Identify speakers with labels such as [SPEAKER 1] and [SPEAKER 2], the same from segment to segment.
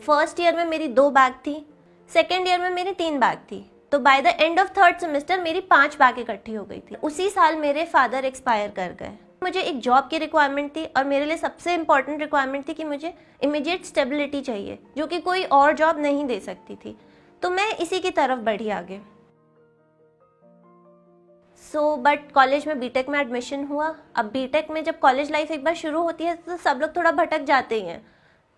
[SPEAKER 1] First year में मेरी 2 back थी, सेकेंड ईयर में मेरी 3 बैक थी, तो by the end of third semester मेरी 5 बैक इकट्ठी हो गई थी। उसी साल मेरे फादर एक्सपायर कर गए। मुझे एक जॉब की रिक्वायरमेंट थी और मेरे लिए सबसे इम्पॉर्टेंट रिक्वायरमेंट थी कि मुझे इमीडिएट स्टेबिलिटी चाहिए, जो कि कोई और जॉब नहीं दे सकती थी। तो मैं इसी की तरफ बढ़ी आगे। बट कॉलेज में बीटेक में एडमिशन हुआ। अब बीटेक में जब कॉलेज लाइफ एक बार शुरू होती है तो सब लोग थोड़ा भटक जाते ही हैं।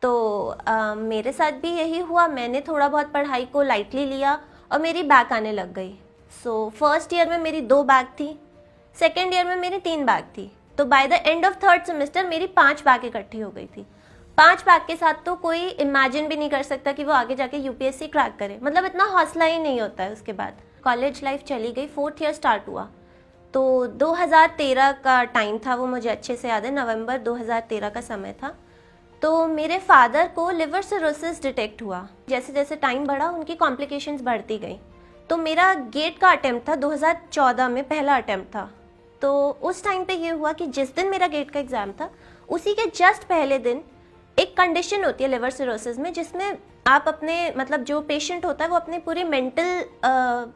[SPEAKER 1] तो मेरे साथ भी यही हुआ। मैंने थोड़ा बहुत पढ़ाई को लाइटली लिया और मेरी बैक आने लग गई। फर्स्ट ईयर में मेरी 2 बैक थी, सेकेंड ईयर में मेरी 3 बैक थी, तो by the end of third semester मेरी 5 बैक इकट्ठी हो गई थी। 5 बैक के साथ तो कोई इमेजिन भी नहीं कर सकता कि वो आगे जाके यूपीएससी क्रैक करे, मतलब इतना हौसला ही नहीं होता है। उसके बाद कॉलेज लाइफ चली गई, 4th ईयर स्टार्ट हुआ। तो 2013 का टाइम था, वो मुझे अच्छे से याद है, नवंबर 2013 का समय था। तो मेरे फादर को लिवर सिरोसिस डिटेक्ट हुआ। जैसे जैसे टाइम बढ़ा उनकी कॉम्प्लिकेशंस बढ़ती गई। तो मेरा गेट का अटेम्प्ट था, 2014 में पहला अटेम्प्ट था। तो उस टाइम पे ये हुआ कि जिस दिन मेरा गेट का एग्ज़ाम था उसी के जस्ट पहले दिन एक कंडीशन होती है लिवर सिरोसिस में, जिसमें आप अपने मतलब जो पेशेंट होता है वो अपने पूरी मेंटल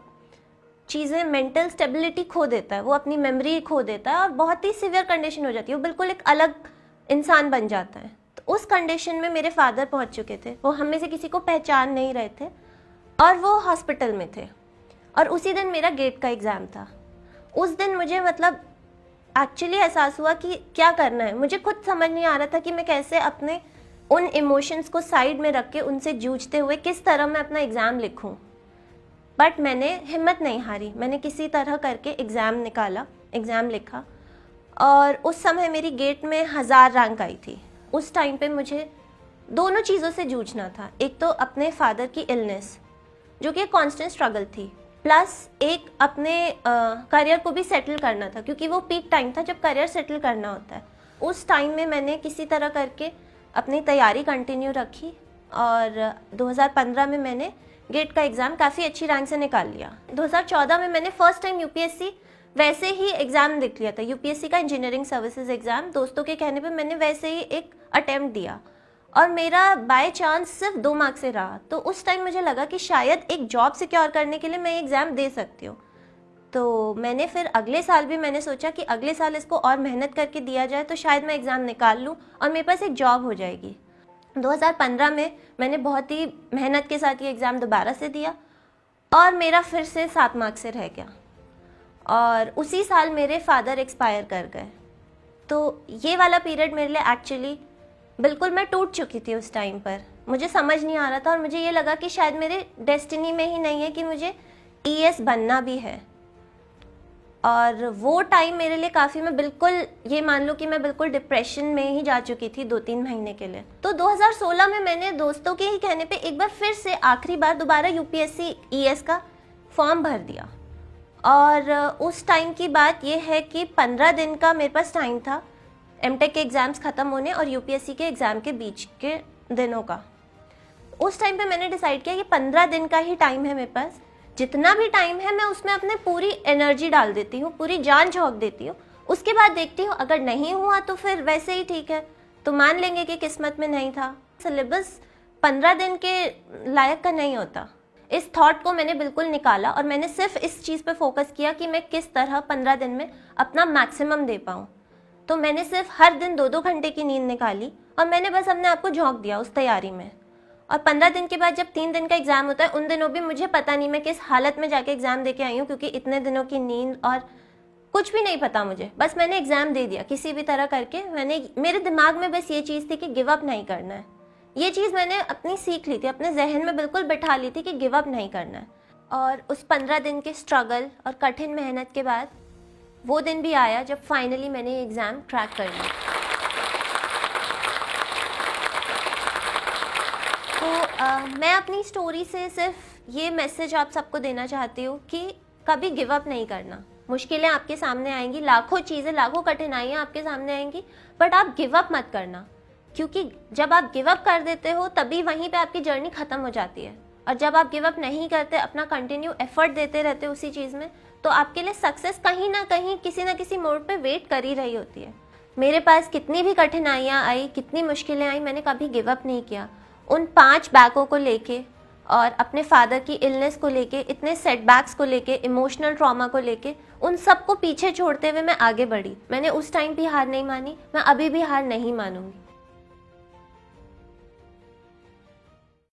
[SPEAKER 1] चीज़ें, मेंटल स्टेबिलिटी खो देता है, वो अपनी मेमोरी खो देता है और बहुत ही सीवियर कंडीशन हो जाती है, वो बिल्कुल एक अलग इंसान बन जाता है। तो उस कंडीशन में मेरे फादर पहुंच चुके थे। वो हम में से किसी को पहचान नहीं रहे थे और वो हॉस्पिटल में थे। और उसी दिन मेरा गेट का एग्ज़ाम था। उस दिन मुझे मतलब एक्चुअली एहसास हुआ कि क्या करना है। मुझे खुद समझ नहीं आ रहा था कि मैं कैसे अपने उन इमोशंस को साइड में रख के उनसे जूझते हुए किस तरह मैं अपना एग्ज़ाम लिखूं। बट मैंने हिम्मत नहीं हारी। मैंने किसी तरह करके एग्ज़ाम निकाला, एग्ज़ाम लिखा और उस समय मेरी गेट में 1000 रैंक आई थी। उस टाइम पे मुझे दोनों चीज़ों से जूझना था। एक तो अपने फादर की इलनेस, जो कि एक कॉन्स्टेंट स्ट्रगल थी, प्लस एक अपने करियर को भी सेटल करना था, क्योंकि वो पीक टाइम था जब करियर सेटल करना होता है। उस टाइम में मैंने किसी तरह करके अपनी तैयारी कंटिन्यू रखी और 2015 में मैंने गेट का एग्ज़ाम काफ़ी अच्छी रैंक से निकाल लिया। 2014 में मैंने फर्स्ट टाइम यूपीएससी वैसे ही एग्ज़ाम लिख लिया था, यूपीएससी का इंजीनियरिंग सर्विसेज एग्ज़ाम। दोस्तों के कहने पे मैंने वैसे ही एक अटेम्प्ट दिया और मेरा बाय चांस सिर्फ 2 मार्क्स से रहा। तो उस टाइम मुझे लगा कि शायद एक जॉब सिक्योर करने के लिए मैं एग्ज़ाम दे सकती हूँ। तो मैंने फिर अगले साल भी मैंने सोचा कि अगले साल इसको और मेहनत करके दिया जाए तो शायद मैं एग्ज़ाम निकाल लूँ और मेरे पास एक जॉब हो जाएगी। 2015 में मैंने बहुत ही मेहनत के साथ ये एग्ज़ाम दोबारा से दिया और मेरा फिर से 7 मार्क्स से रह गया और उसी साल मेरे फादर एक्सपायर कर गए। तो ये वाला पीरियड मेरे लिए एक्चुअली बिल्कुल मैं टूट चुकी थी उस टाइम पर। मुझे समझ नहीं आ रहा था और मुझे ये लगा कि शायद मेरे डेस्टिनी में ही नहीं है कि मुझे ईएस बनना भी है। और वो टाइम मेरे लिए काफ़ी, मैं बिल्कुल ये मान लो कि मैं बिल्कुल डिप्रेशन में ही जा चुकी थी 2-3 महीने के लिए। तो 2016 में मैंने दोस्तों के ही कहने पे एक बार फिर से आखिरी बार दोबारा यूपीएससी ईएस का फॉर्म भर दिया। और उस टाइम की बात ये है कि 15 दिन का मेरे पास टाइम था एमटेक के एग्ज़ाम्स ख़त्म होने और यूपीएससी के एग्ज़ाम के बीच के दिनों का। उस टाइम पे मैंने डिसाइड किया कि 15 दिन का ही टाइम है मेरे पास। जितना भी टाइम है मैं उसमें अपने पूरी एनर्जी डाल देती हूँ, पूरी जान झोंक देती हूँ। उसके बाद देखती हूँ अगर नहीं हुआ तो फिर वैसे ही ठीक है, तो मान लेंगे कि किस्मत में नहीं था। सिलेबस 15 दिन के लायक का नहीं होता। इस थॉट को मैंने बिल्कुल निकाला और मैंने सिर्फ इस चीज़ पे फोकस किया कि मैं किस तरह 15 दिन में अपना मैक्सिमम दे पाऊँ। तो मैंने सिर्फ हर दिन 2-2 घंटे की नींद निकाली और मैंने बस अपने आप को झोंक दिया उस तैयारी में। और 15 दिन के बाद जब 3 दिन का एग्ज़ाम होता है, उन दिनों भी मुझे पता नहीं मैं किस हालत में जाके एग्ज़ाम दे के आई हूँ, क्योंकि इतने दिनों की नींद और कुछ भी नहीं पता मुझे। बस मैंने एग्ज़ाम दे दिया किसी भी तरह करके। मेरे दिमाग में बस ये चीज़ थी कि गिव अप नहीं करना है। ये चीज़ मैंने अपनी सीख ली थी, अपने जहन में बिल्कुल बिठा ली थी कि गिव अप नहीं करना है। और उस 15 दिन के स्ट्रगल और कठिन मेहनत के बाद वो दिन भी आया जब फाइनली मैंने ये एग्ज़ाम क्रैक कर लिया। तो मैं अपनी स्टोरी से सिर्फ ये मैसेज आप सबको देना चाहती हूँ कि कभी गिव अप नहीं करना। मुश्किलें आपके सामने आएंगी, लाखों चीज़ें, लाखों कठिनाइयाँ आपके सामने आएंगी, बट आप गिव अप मत करना, क्योंकि जब आप गिव अप कर देते हो तभी वहीं पे आपकी जर्नी ख़त्म हो जाती है। और जब आप गिव अप नहीं करते, अपना कंटिन्यू एफर्ट देते रहते उसी चीज़ में, तो आपके लिए सक्सेस कहीं ना कहीं किसी ना किसी मोड़ पे वेट कर ही रही होती है। मेरे पास कितनी भी कठिनाइयाँ आई, कितनी मुश्किलें आई, मैंने कभी गिव अप नहीं किया। उन 5 बैगों को लेके और अपने फादर की इलनेस को लेके, इतने सेटबैक्स को लेके, इमोशनल ट्रॉमा को लेके, उन सब को पीछे छोड़ते हुए मैं आगे बढ़ी। मैंने उस टाइम भी हार नहीं मानी, मैं अभी भी हार नहीं मानूंगी।